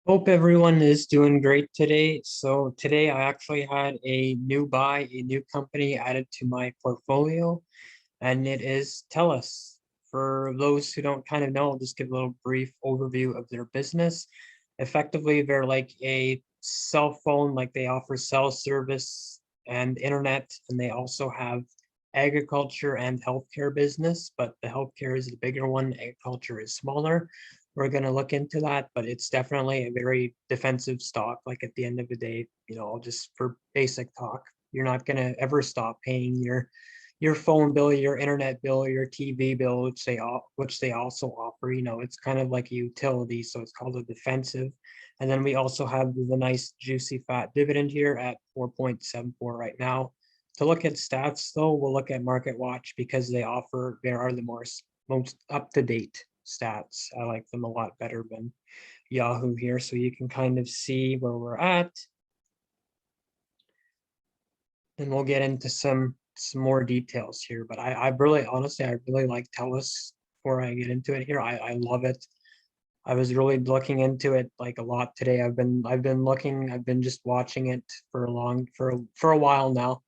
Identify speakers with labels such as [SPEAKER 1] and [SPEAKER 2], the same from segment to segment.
[SPEAKER 1] Hope everyone is doing great today. So today I actually had a new buy, a new company added to my portfolio, and it is TELUS. For those who don't kind of know, I'll just give a little brief overview of their business. Effectively, they're like a cell phone, like they offer cell service and internet, and they also have agriculture and healthcare business, but the healthcare is the bigger one, agriculture is smaller. We're going to look into that, but it's definitely a very defensive stock. Like at the end of the day, just for basic talk, you're not going to ever stop paying your phone bill, your internet bill, your TV bill, which they also offer. It's kind of like a utility, so it's called a defensive. And then we also have the nice juicy fat dividend here at 4.74 right now. To look at stats though, we'll look at Market Watch because they are the most up-to-date stats. I like them a lot better than Yahoo here, so you can kind of see where we're at. And we'll get into some more details here. But I really honestly I really like TELUS before I get into it here. I love it. I was really looking into it like a lot today. I've been just watching it for a while now.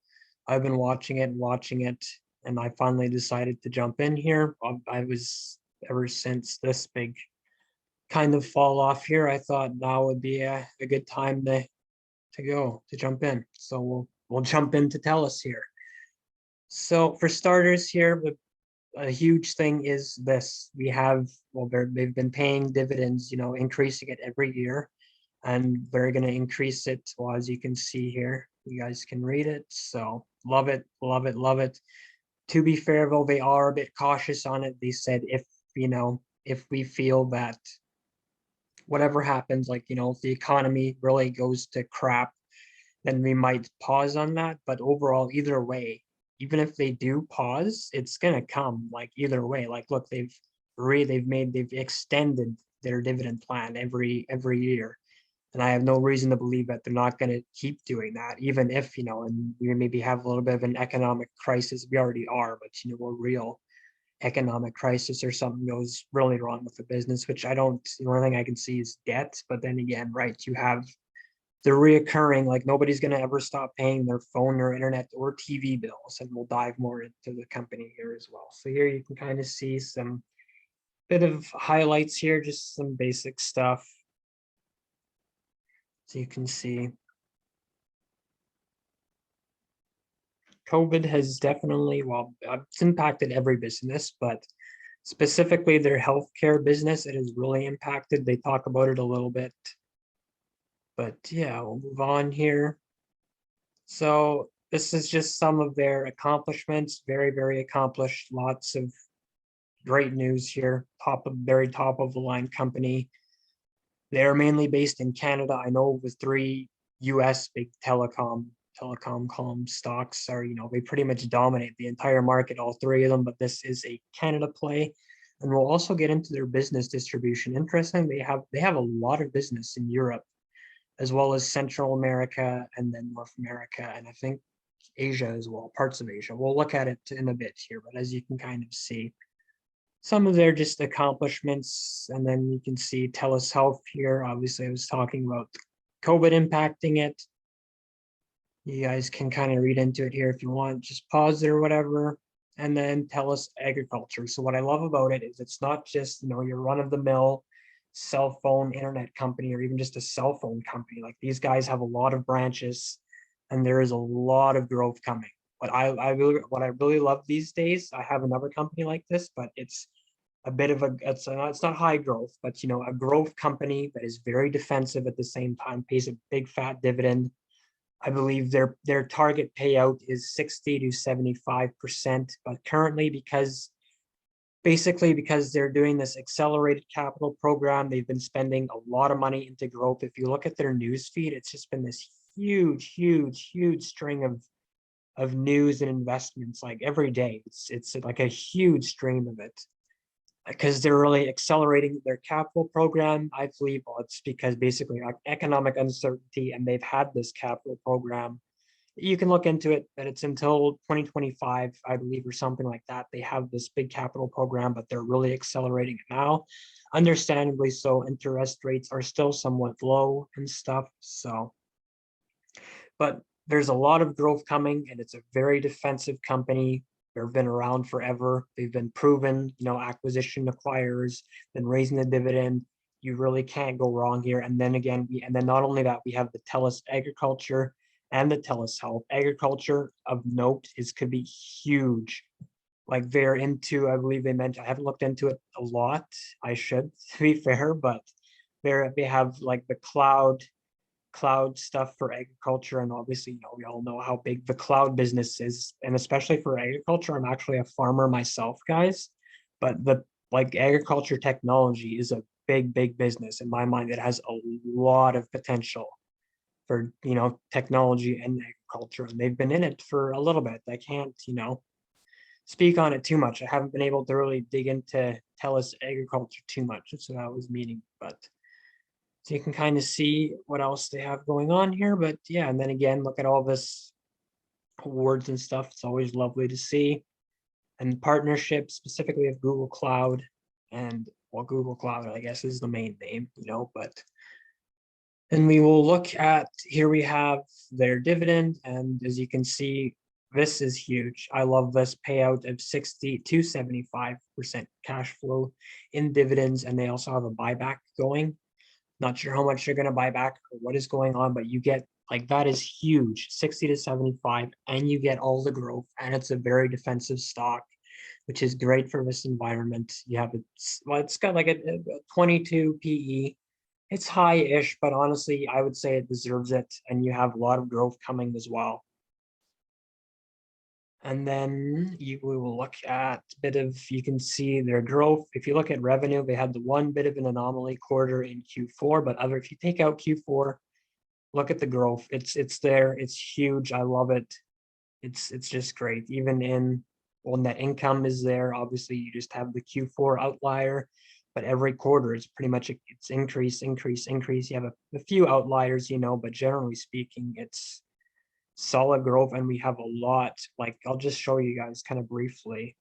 [SPEAKER 1] I've been watching it, and I finally decided to jump in here. I was ever since this big kind of fall off here, I thought now would be a good time to jump in. So we'll jump into TELUS here. So for starters here, a huge thing is this. We have, well, they've been paying dividends, increasing it every year, and they're going to increase it. Well, as you can see here, you guys can read it. So love it, love it, love it. To be fair, though, they are a bit cautious on it. They said if we feel that whatever happens, like, if the economy really goes to crap, then we might pause on that. But overall, either way, even if they do pause, it's gonna come like either way. Like, look, they've extended their dividend plan every year. And I have no reason to believe that they're not going to keep doing that, even if, and we maybe have a little bit of an economic crisis. We already are, but, a real economic crisis or something goes really wrong with the business, which the only thing I can see is debt. But then again, right, you have the reoccurring, like nobody's going to ever stop paying their phone or internet or TV bills. And we'll dive more into the company here as well. So here you can kind of see some bit of highlights here, just some basic stuff. So you can see COVID has definitely, well, it's impacted every business, but specifically their healthcare business, it has really impacted. They talk about it a little bit, but yeah, we'll move on here. So this is just some of their accomplishments. Very, very accomplished. Lots of great news here. Very top of the line company. They're mainly based in Canada. I know with three US big telecom stocks are, they pretty much dominate the entire market, all three of them, but this is a Canada play. And we'll also get into their business distribution. Interesting, they have a lot of business in Europe, as well as Central America and then North America, and I think Asia as well, parts of Asia. We'll look at it in a bit here, but as you can kind of see, some of their just accomplishments, and then you can see TELUS Health here. Obviously, I was talking about COVID impacting it. You guys can kind of read into it here if you want, just pause it or whatever. And then TELUS Agriculture. So what I love about it is it's not just, your run-of-the-mill cell phone internet company or even just a cell phone company. Like, these guys have a lot of branches and there is a lot of growth coming. What I really love these days, I have another company like this, but it's a bit of it's not high growth, but a growth company that is very defensive at the same time, pays a big fat dividend. I believe their target payout is 60 to 75%, but currently, because they're doing this accelerated capital program, they've been spending a lot of money into growth. If you look at their news feed, it's just been this huge, huge, huge string of news and investments. Like every day, it's like a huge stream of it, because they're really accelerating their capital program. I believe it's because basically like economic uncertainty, and they've had this capital program you can look into it, but it's until 2025, I believe, or something like that. They have this big capital program, but they're really accelerating it now. Understandably so, interest rates are still somewhat low and stuff. So, but there's a lot of growth coming, and it's a very defensive company. They've been around forever. They've been proven, acquisition acquirers, been raising the dividend. You really can't go wrong here. And then again, and then not only that, we have the TELUS Agriculture and the TELUS Health. Agriculture of note could be huge. Like they're into, I believe they mentioned, I haven't looked into it a lot. I should, to be fair, but they have like the cloud stuff for agriculture, and obviously we all know how big the cloud business is, and especially for agriculture. I'm actually a farmer myself, guys, but the like agriculture technology is a big business in my mind. It has a lot of potential for technology and agriculture, and they've been in it for a little bit. I can't speak on it too much. I haven't been able to really dig into TELUS Agriculture too much. That's what I was meaning, but so you can kind of see what else they have going on here. But yeah, and then again, look at all this awards and stuff. It's always lovely to see. And partnerships specifically of Google Cloud, and well, Google Cloud, I guess, is the main name, but and we will look at, here we have their dividend, and as you can see, this is huge. I love this payout of 60 to 75% cash flow in dividends, and they also have a buyback going. Not sure how much they're going to buy back or what is going on, but you get like that is huge, 60 to 75, and you get all the growth, and it's a very defensive stock, which is great for this environment. You have it's got like a 22 PE. It's high-ish, but honestly, I would say it deserves it, and you have a lot of growth coming as well. And then we will look at you can see their growth. If you look at revenue, they had the one bit of an anomaly quarter in Q4, but if you take out Q4, look at the growth. It's there. It's huge. I love it. It's just great. Even net income is there. Obviously, you just have the Q4 outlier, but every quarter is pretty much it's increase. You have a few outliers, but generally speaking, it's solid growth, and we have a lot. Like I'll just show you guys kind of briefly.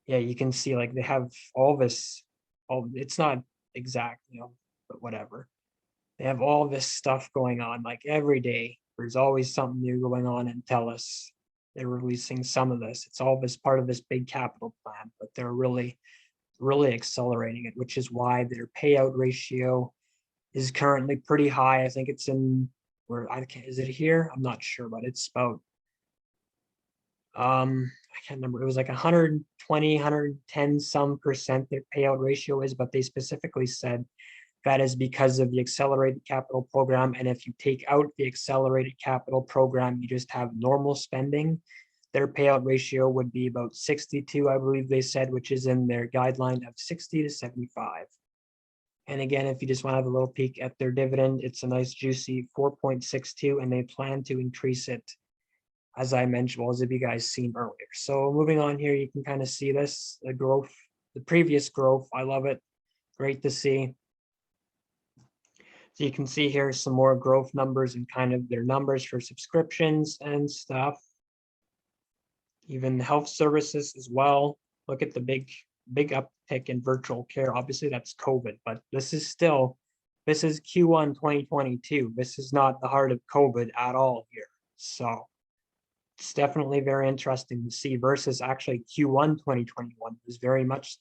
[SPEAKER 1] Yeah, you can see like they have all this. It's not exact, but whatever. They have all this stuff going on. Like every day, there's always something new going on in TELUS. They're releasing some of this. It's all this part of this big capital plan, but they're really accelerating it, which is why their payout ratio is currently pretty high. I think it's in is it here? I'm not sure, but it's about I can't remember. It was like 120, 110 some percent their payout ratio is, but they specifically said that is because of the accelerated capital program. And if you take out the accelerated capital program, you just have normal spending, their payout ratio would be about 62, I believe they said, which is in their guideline of 60 to 75. And again, if you just want to have a little peek at their dividend, it's a nice juicy 4.62, and they plan to increase it, as I mentioned, as have you guys seen earlier. So moving on here, you can kind of see the growth, the previous growth. I love it. Great to see. So you can see here some more growth numbers and kind of their numbers for subscriptions and stuff. Even health services as well. Look at the big uptick in virtual care. Obviously that's COVID, but this is Q1 2022. This is not the heart of COVID at all here. So it's definitely very interesting to see versus actually Q1 2021 was very much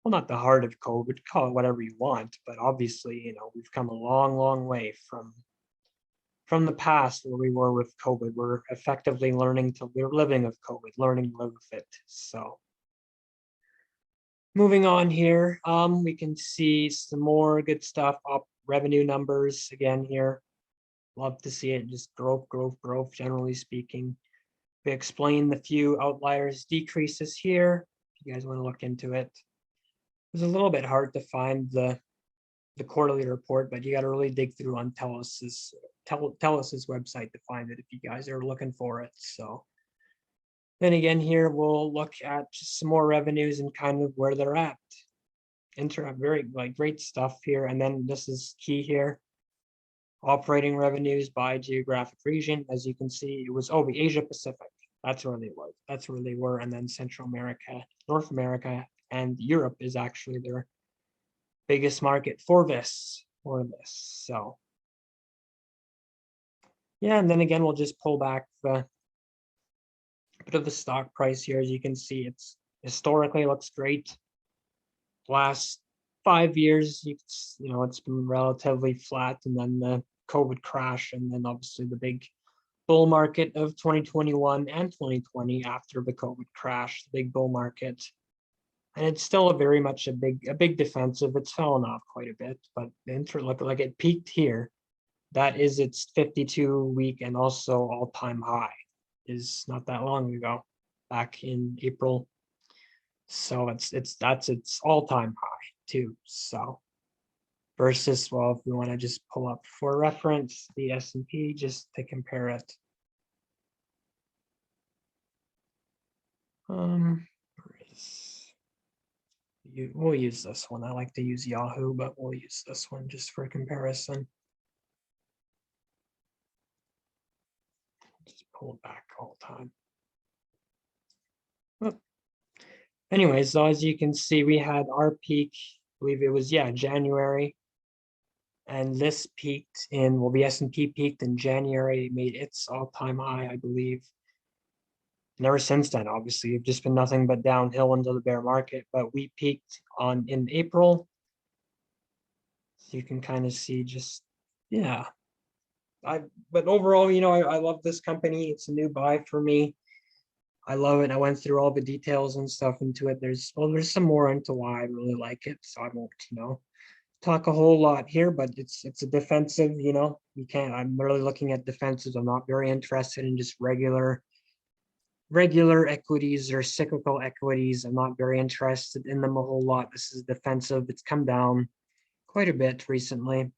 [SPEAKER 1] not the heart of COVID, call it whatever you want, but obviously, we've come a long way from the past where we were with COVID. We're effectively we're living with COVID, learning to live with it. So moving on here, we can see some more good stuff up revenue numbers again here. Love to see it, just growth, generally speaking. We explain the few outliers, decreases here. If you guys want to look into it. It was a little bit hard to find the quarterly report, but you got to really dig through on TELUS's website to find it if you guys are looking for it. So then again, here we'll look at just some more revenues and kind of where they're at. Very great stuff here. And then this is key here. Operating revenues by geographic region, as you can see, it was, the Asia Pacific. That's where they were. That's where they were. And then Central America, North America, and Europe is actually their biggest market for this. So yeah, and then again, we'll just pull back the bit of the stock price here. As you can see, it's historically looks great. Last 5 years, it's been relatively flat, and then the COVID crash, and then obviously the big bull market of 2021 and 2020 after the COVID crash, the big bull market. And it's still very much a big defensive. It's fallen off quite a bit, but look like it peaked here. That is its 52-week and also all-time high. Is not that long ago, back in April. So that's its all-time high too. So versus, well, if we want to just pull up for reference the S&P just to compare it. We'll use this one. I like to use Yahoo, but we'll use this one just for comparison. Just pull it back all the time. Oh. Anyways, so as you can see, we had our peak, I believe it was, January. And this peaked in, well, the S&P peaked in January, it made its all-time high, I believe. And ever since then, obviously, it's just been nothing but downhill into the bear market. But we peaked in April. So you can kind of see just, yeah. But overall, I love this company. It's a new buy for me. I love it. I went through all the details and stuff into it. There's some more into why I really like it. So I won't, talk a whole lot here, but it's a defensive, I'm really looking at defensives. I'm not very interested in just regular equities or cyclical equities. I'm not very interested in them a whole lot. This is defensive. It's come down quite a bit recently.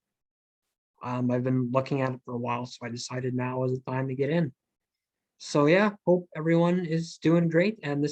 [SPEAKER 1] I've been looking at it for a while, so I decided now was the time to get in. So yeah, hope everyone is doing great. And this